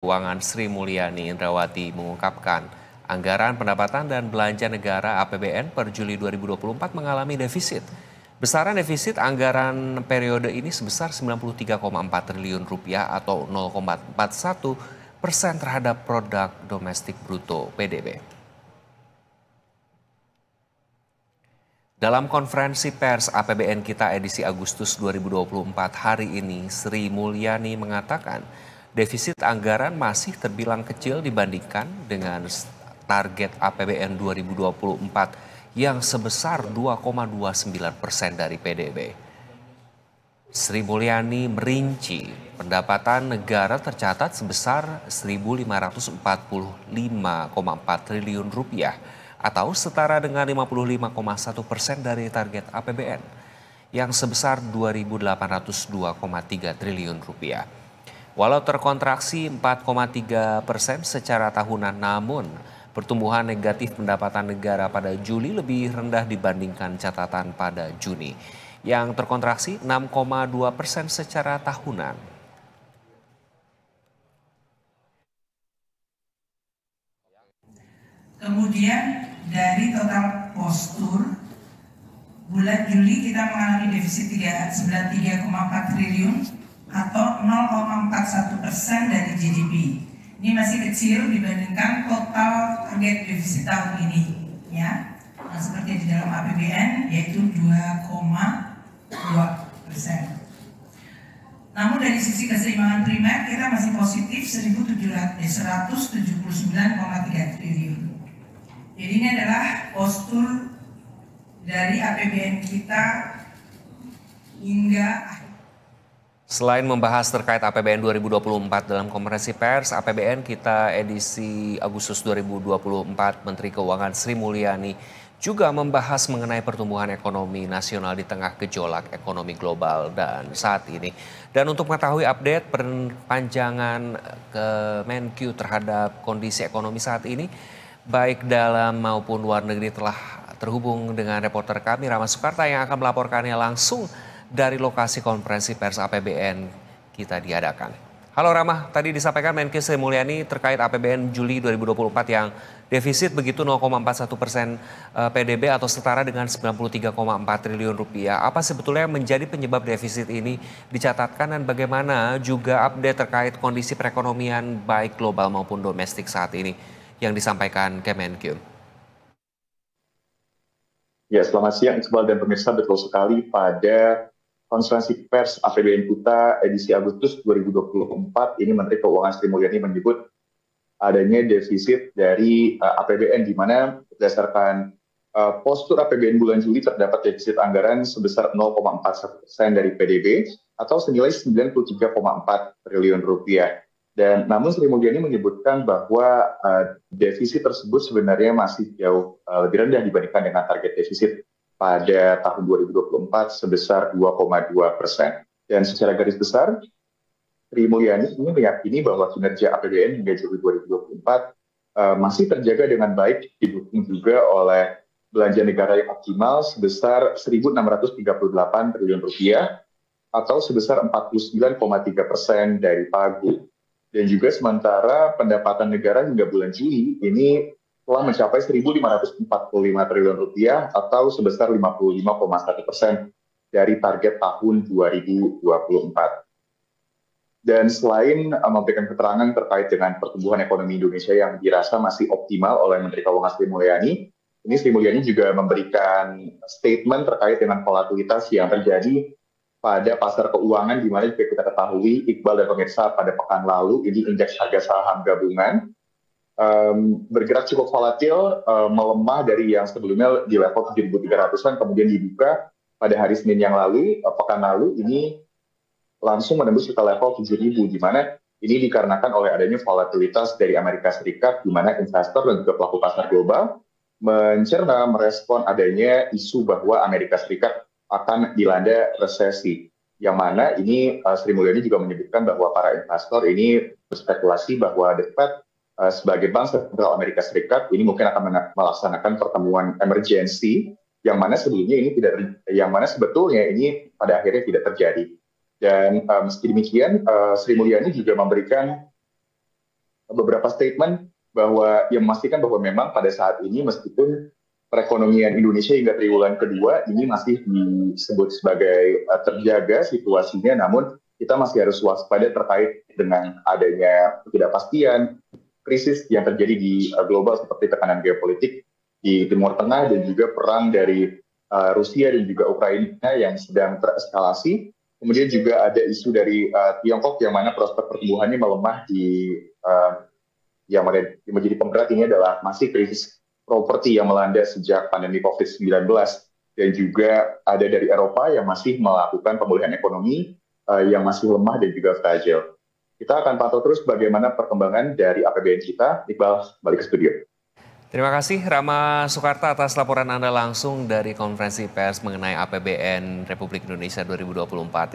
Keuangan Sri Mulyani Indrawati mengungkapkan, anggaran pendapatan dan belanja negara APBN per Juli 2024 mengalami defisit. Besaran defisit anggaran periode ini sebesar 93,4 triliun rupiah atau 0,41% terhadap produk domestik bruto (PDB). Dalam konferensi pers APBN Kita edisi Agustus 2024 hari ini, Sri Mulyani mengatakan defisit anggaran masih terbilang kecil dibandingkan dengan target APBN 2024 yang sebesar 2,29% dari PDB. Sri Mulyani merinci pendapatan negara tercatat sebesar 1.545,4 triliun rupiah atau setara dengan 55,1% dari target APBN yang sebesar 2.802,3 triliun rupiah. Walau terkontraksi 4,3% secara tahunan, namun pertumbuhan negatif pendapatan negara pada Juli lebih rendah dibandingkan catatan pada Juni, yang terkontraksi 6,2% secara tahunan. Kemudian dari total postur, bulan Juli kita mengalami defisit 93,4 triliun atau 0,41% dari GDP. Ini masih kecil dibandingkan total target defisit tahun ini, ya. Nah, seperti di dalam APBN yaitu 2,2%. Namun dari sisi keseimbangan primer kita masih positif 179,3 triliun. Jadi ini adalah postur dari APBN kita hingga. Selain membahas terkait APBN 2024 dalam konferensi pers APBN Kita edisi Agustus 2024, Menteri Keuangan Sri Mulyani juga membahas mengenai pertumbuhan ekonomi nasional di tengah gejolak ekonomi global dan saat ini. Dan untuk mengetahui update perpanjangan Kemenkyu terhadap kondisi ekonomi saat ini, baik dalam maupun luar negeri, telah terhubung dengan reporter kami Rama Sukarta yang akan melaporkannya langsung dari lokasi konferensi pers APBN Kita diadakan. Halo Rama, tadi disampaikan Menkyu Sri Mulyani terkait APBN Juli 2024 yang defisit begitu 0,41% PDB atau setara dengan 93,4 triliun rupiah. Apa sebetulnya yang menjadi penyebab defisit ini dicatatkan dan bagaimana juga update terkait kondisi perekonomian baik global maupun domestik saat ini yang disampaikan Kemenkyu? Ya, selamat siang Iqbal dan pemirsa. Betul sekali, pada konferensi pers APBN Kita edisi Agustus 2024 ini Menteri Keuangan Sri Mulyani menyebut adanya defisit dari APBN, di mana berdasarkan postur APBN bulan Juli terdapat defisit anggaran sebesar 0,41% dari PDB atau senilai 93,4 triliun rupiah. Dan namun Sri Mulyani menyebutkan bahwa defisit tersebut sebenarnya masih jauh lebih rendah dibandingkan dengan target defisit pada tahun 2024 sebesar 2,2%. Dan secara garis besar, Sri Mulyani ini meyakini bahwa kinerja APBN hingga Juli 2024 masih terjaga dengan baik, didukung juga oleh belanja negara yang optimal sebesar 1.638 triliun rupiah atau sebesar 49,3% dari pagu. Dan juga sementara pendapatan negara hingga bulan Juli ini telah mencapai 1.545 triliun rupiah atau sebesar 55,1% dari target tahun 2024. Dan selain memberikan keterangan terkait dengan pertumbuhan ekonomi Indonesia yang dirasa masih optimal oleh Menteri Keuangan Sri Mulyani, ini Sri Mulyani juga memberikan statement terkait dengan volatilitas yang terjadi pada pasar keuangan, di mana juga kita ketahui Iqbal dan pemirsa, pada pekan lalu ini indeks harga saham gabungan bergerak cukup volatil, melemah dari yang sebelumnya di level 7.300-an, kemudian dibuka pada hari Senin yang lalu, pekan lalu ini langsung menembus ke level 7.000, di mana ini dikarenakan oleh adanya volatilitas dari Amerika Serikat, di mana investor dan juga pelaku pasar global mencerna merespon adanya isu bahwa Amerika Serikat akan dilanda resesi, yang mana ini Sri Mulyani juga menyebutkan bahwa para investor ini berspekulasi bahwa The Fed sebagai Bank Sentral Amerika Serikat ini mungkin akan melaksanakan pertemuan emergensi yang mana sebetulnya ini pada akhirnya tidak terjadi. Dan meski demikian, Sri Mulyani juga memberikan beberapa statement bahwa yang memastikan bahwa memang pada saat ini meskipun perekonomian Indonesia hingga triwulan kedua ini masih disebut sebagai terjaga situasinya, namun kita masih harus waspada terkait dengan adanya ketidakpastian, krisis yang terjadi di global seperti tekanan geopolitik di Timur Tengah dan juga perang dari Rusia dan juga Ukraina yang sedang tereskalasi. Kemudian juga ada isu dari Tiongkok yang mana prospek pertumbuhannya melemah yang menjadi pemberat ini adalah masih krisis properti yang melanda sejak pandemi COVID-19 dan juga ada dari Eropa yang masih melakukan pemulihan ekonomi yang masih lemah dan juga fragile. Kita akan pantau terus bagaimana perkembangan dari APBN kita. Iqbal, balik ke studio. Terima kasih Rama Soekarta atas laporan Anda langsung dari konferensi pers mengenai APBN Republik Indonesia 2024.